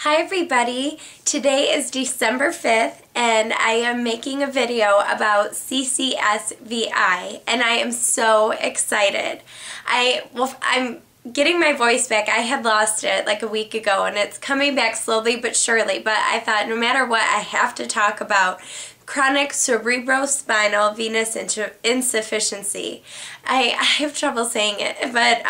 Hi everybody, today is December 5th and I am making a video about CCSVI and I am so excited. I'm getting my voice back. I had lost it like a week ago and it's coming back slowly but surely, but I thought no matter what I have to talk about chronic cerebrospinal venous insufficiency. I have trouble saying it, but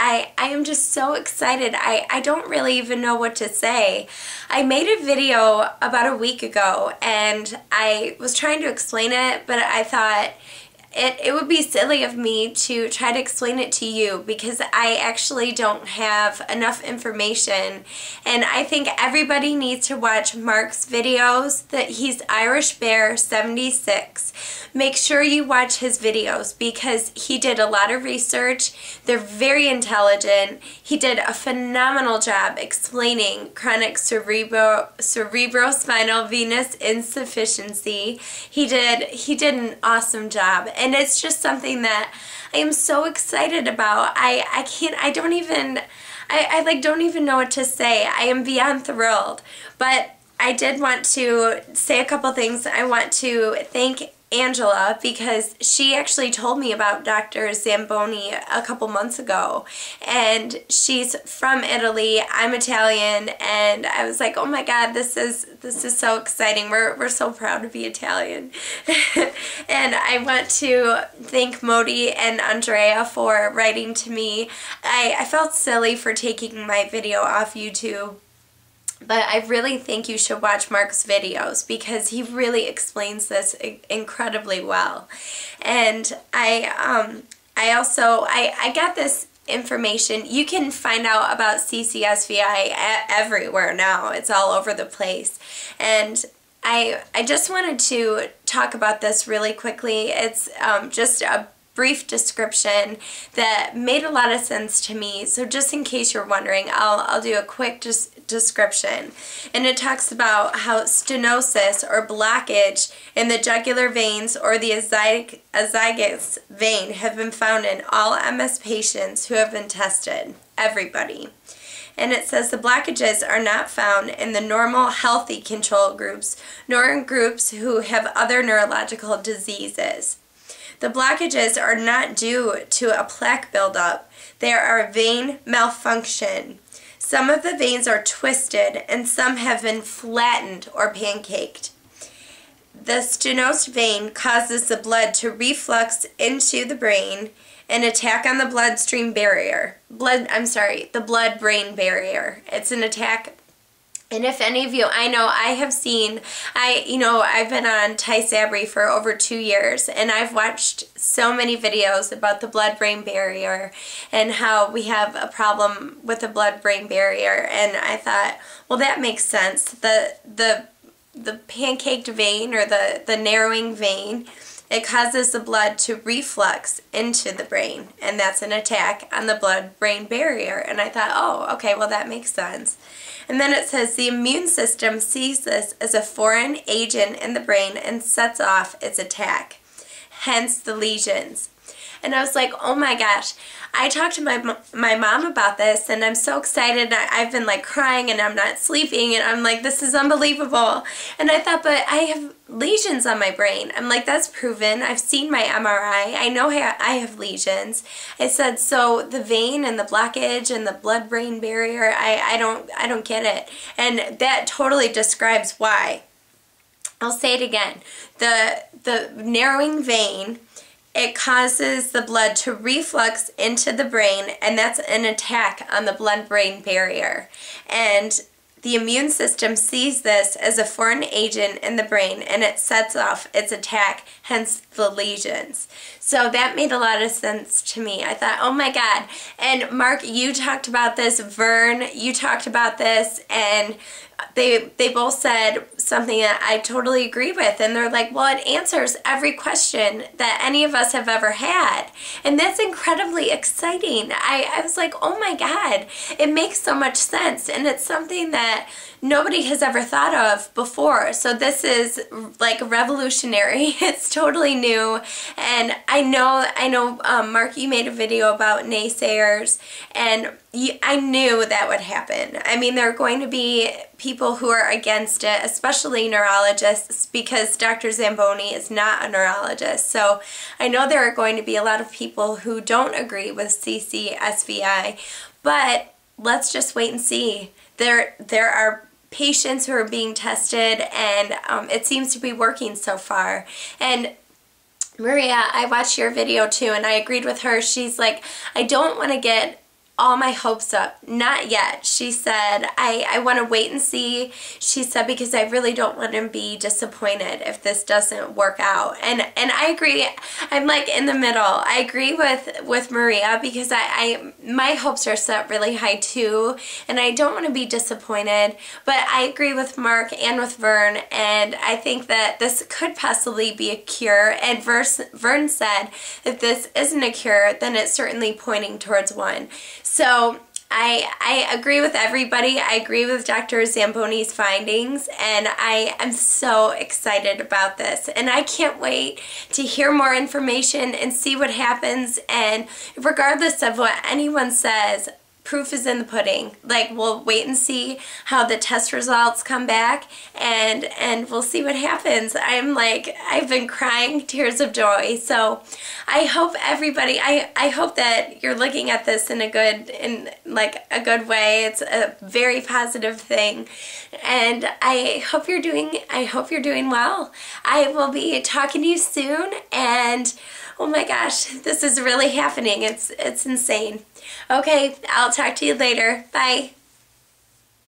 I am just so excited. I don't really even know what to say. I made a video about a week ago and I was trying to explain it, but I thought it would be silly of me to try to explain it to you because I actually don't have enough information, and I think everybody needs to watch Mark's videos. That he's Irish Bear 76. Make sure you watch his videos because he did a lot of research. They're very intelligent. He did a phenomenal job explaining chronic cerebrospinal venous insufficiency. He did an awesome job. And it's just something that I am so excited about. I don't even know what to say. I am beyond thrilled. But I did want to say a couple things. I want to thank Angela because she actually told me about Dr. Zamboni a couple months ago, and she's from Italy. I'm Italian, and I was like, oh my God, this is so exciting. We're so proud to be Italian. And I want to thank Modi and Andrea for writing to me. I felt silly for taking my video off YouTube, but I really think you should watch Mark's videos because he really explains this incredibly well. And I got this information. You can find out about CCSVI everywhere now. It's all over the place. And I just wanted to talk about this really quickly. It's just a brief description that made a lot of sense to me. So just in case you're wondering, I'll do a quick description. And it talks about how stenosis or blockage in the jugular veins or the azygous vein have been found in all MS patients who have been tested. Everybody. And it says the blockages are not found in the normal healthy control groups nor in groups who have other neurological diseases. The blockages are not due to a plaque buildup. They are a vein malfunction. Some of the veins are twisted and some have been flattened or pancaked. The stenosed vein causes the blood to reflux into the brain, an attack on the blood-brain barrier. The blood-brain barrier. It's an attack. And if any of you, I know I have seen, I've been on Tysabri for over 2 years, and I've watched so many videos about the blood-brain barrier and how we have a problem with the blood-brain barrier. And I thought, well, that makes sense. The pancaked vein or the narrowing vein, it causes the blood to reflux into the brain, and that's an attack on the blood-brain barrier. And I thought, oh, okay, well, that makes sense. And then it says the immune system sees this as a foreign agent in the brain and sets off its attack, hence the lesions. And I was like, oh my gosh. I talked to my mom about this, and I'm so excited. I've been like crying and I'm not sleeping, and I'm like, this is unbelievable. And I thought, but I have lesions on my brain. I'm like, that's proven. I've seen my MRI. I know I have lesions. I said, so the vein and the blockage and the blood-brain barrier, I don't get it. And that totally describes why. I'll say it again. The narrowing vein, it causes the blood to reflux into the brain, and that's an attack on the blood-brain barrier. And the immune system sees this as a foreign agent in the brain, and it sets off its attack, hence the lesions. So that made a lot of sense to me. I thought, oh my God. And Mark, you talked about this. Vern, you talked about this, and they both said something that I totally agree with, and they're like, well, it answers every question that any of us have ever had, and that's incredibly exciting. I was like, oh my God, it makes so much sense, and it's something that that nobody has ever thought of before. So this is like revolutionary. It's totally new, and I know Mark, you made a video about naysayers, and I knew that would happen. I mean, there are going to be people who are against it, especially neurologists, because Dr. Zamboni is not a neurologist. So I know there are going to be a lot of people who don't agree with CCSVI, but let's just wait and see. There are patients who are being tested, and it seems to be working so far. And Maria, I watched your video too, and I agreed with her. She's like, I don't want to get all my hopes up. Not yet. She said, I want to wait and see. She said, because I really don't want to be disappointed if this doesn't work out. And I agree. I'm like in the middle. I agree with Maria, because my hopes are set really high too, and I don't want to be disappointed. But I agree with Mark and with Vern, and I think that this could possibly be a cure. And Vern said, if this isn't a cure, then it's certainly pointing towards one. So I agree with everybody. I agree with Dr. Zamboni's findings, and I am so excited about this. And I can't wait to hear more information and see what happens. And regardless of what anyone says, proof is in the pudding. Like, we'll wait and see how the test results come back, and we'll see what happens. I'm like, I've been crying tears of joy. So I hope everybody, I hope that you're looking at this in a good way. It's a very positive thing, and I hope you're doing well. I will be talking to you soon, and oh my gosh, this is really happening. It's insane. Okay, I'll talk to you later. Bye.